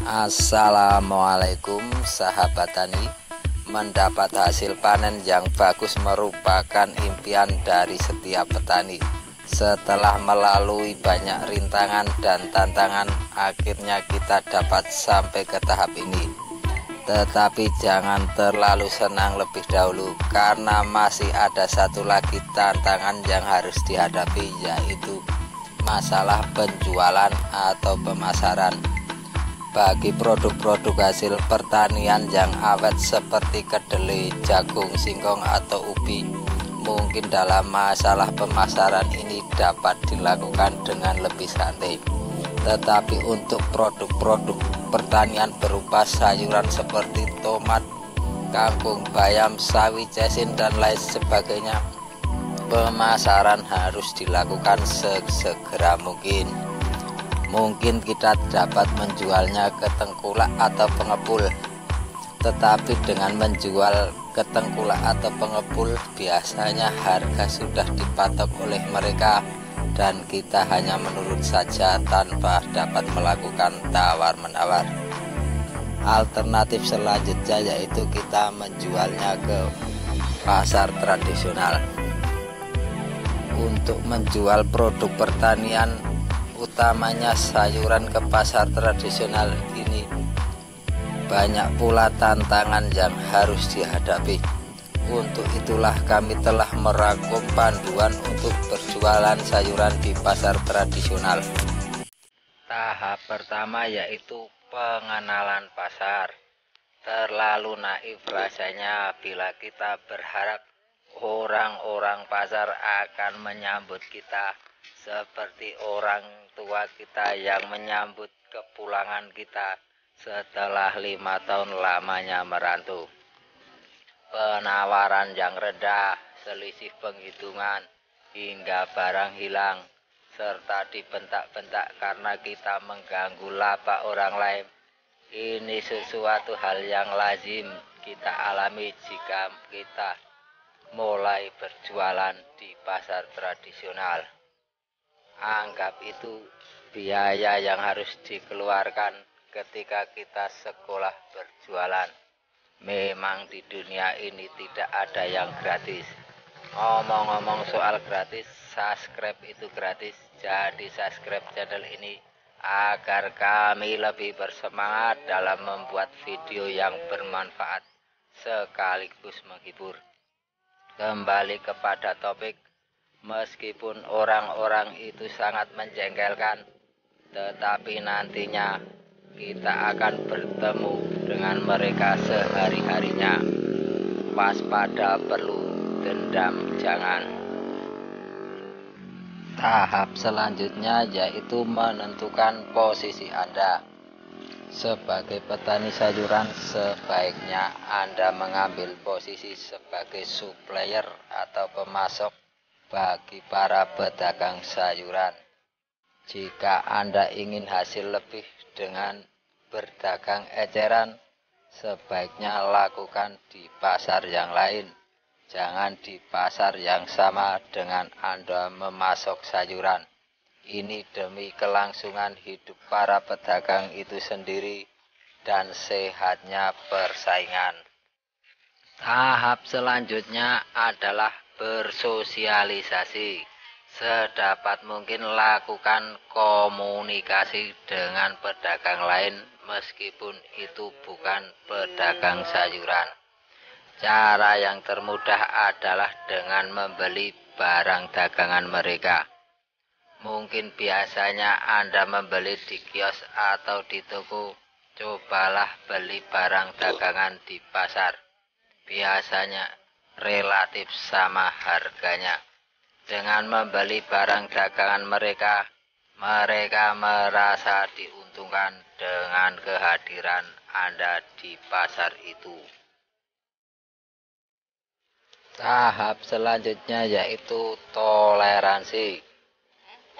Assalamualaikum sahabat tani. Mendapat hasil panen yang bagus merupakan impian dari setiap petani. Setelah melalui banyak rintangan dan tantangan, akhirnya kita dapat sampai ke tahap ini. Tetapi jangan terlalu senang lebih dahulu, karena masih ada satu lagi tantangan yang harus dihadapi, yaitu masalah penjualan atau pemasaran. Bagi produk-produk hasil pertanian yang awet seperti kedelai, jagung, singkong, atau ubi, mungkin dalam masalah pemasaran ini dapat dilakukan dengan lebih santai. Tetapi untuk produk-produk pertanian berupa sayuran seperti tomat, kangkung, bayam, sawi, cacing, dan lain sebagainya, pemasaran harus dilakukan sesegera mungkin. Mungkin kita dapat menjualnya ke tengkulak atau pengepul, tetapi dengan menjual ke tengkulak atau pengepul biasanya harga sudah dipatok oleh mereka dan kita hanya menurut saja tanpa dapat melakukan tawar-menawar. Alternatif selanjutnya yaitu kita menjualnya ke pasar tradisional. Untuk menjual produk pertanian, utamanya sayuran, ke pasar tradisional ini banyak pula tantangan yang harus dihadapi. Untuk itulah kami telah merangkum panduan untuk berjualan sayuran di pasar tradisional. Tahap pertama yaitu pengenalan pasar. Terlalu naif rasanya bila kita berharap orang-orang pasar akan menyambut kita seperti orang tua kita yang menyambut kepulangan kita setelah 5 tahun lamanya merantau. Penawaran yang rendah, selisih penghitungan, hingga barang hilang, serta dibentak-bentak karena kita mengganggu lapak orang lain. Ini sesuatu hal yang lazim kita alami jika kita mulai berjualan di pasar tradisional. Anggap itu biaya yang harus dikeluarkan ketika kita sekolah berjualan. Memang di dunia ini tidak ada yang gratis. Ngomong-ngomong soal gratis, subscribe itu gratis. Jadi subscribe channel ini agar kami lebih bersemangat dalam membuat video yang bermanfaat sekaligus menghibur. Kembali kepada topik. Meskipun orang-orang itu sangat menjengkelkan, tetapi nantinya kita akan bertemu dengan mereka sehari-harinya. Waspada perlu, dendam jangan. Tahap selanjutnya yaitu menentukan posisi Anda. Sebagai petani sayuran, sebaiknya Anda mengambil posisi sebagai supplier atau pemasok bagi para pedagang sayuran. Jika Anda ingin hasil lebih dengan berdagang eceran, sebaiknya lakukan di pasar yang lain. Jangan di pasar yang sama dengan Anda memasok sayuran. Ini demi kelangsungan hidup para pedagang itu sendiri dan sehatnya persaingan. Tahap selanjutnya adalah bersosialisasi. Sedapat mungkin lakukan komunikasi dengan pedagang lain meskipun itu bukan pedagang sayuran. Cara yang termudah adalah dengan membeli barang dagangan mereka. Mungkin biasanya Anda membeli di kios atau di toko. Cobalah beli barang dagangan di pasar. Biasanya relatif sama harganya. Dengan membeli barang dagangan mereka, mereka merasa diuntungkan dengan kehadiran Anda di pasar itu. Tahap selanjutnya yaitu toleransi.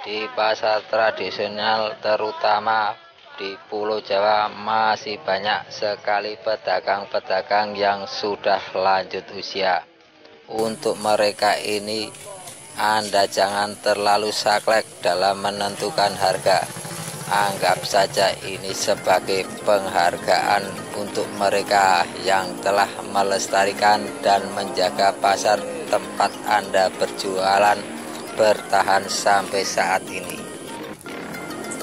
Di pasar tradisional, terutama di Pulau Jawa, masih banyak sekali pedagang-pedagang yang sudah lanjut usia. Untuk mereka ini, Anda jangan terlalu saklek dalam menentukan harga. Anggap saja ini sebagai penghargaan untuk mereka yang telah melestarikan dan menjaga pasar tempat Anda berjualan bertahan sampai saat ini.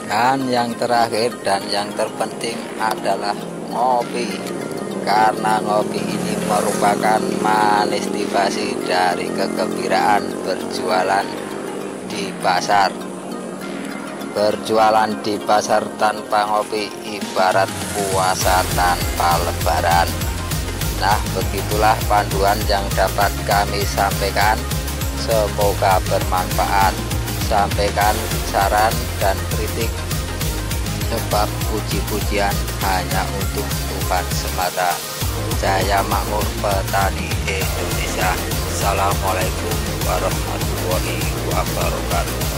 Dan yang terakhir dan yang terpenting adalah ngopi, karena ngopi ini merupakan manifestasi dari kegembiraan berjualan di pasar. Berjualan di pasar tanpa ngopi ibarat puasa tanpa lebaran. Nah, begitulah panduan yang dapat kami sampaikan. Semoga bermanfaat. Sampaikan saran dan kritik, sebab puji-pujian hanya untuk Tuhan semata. Jaya makmur petani Indonesia. Assalamualaikum warahmatullahi wabarakatuh.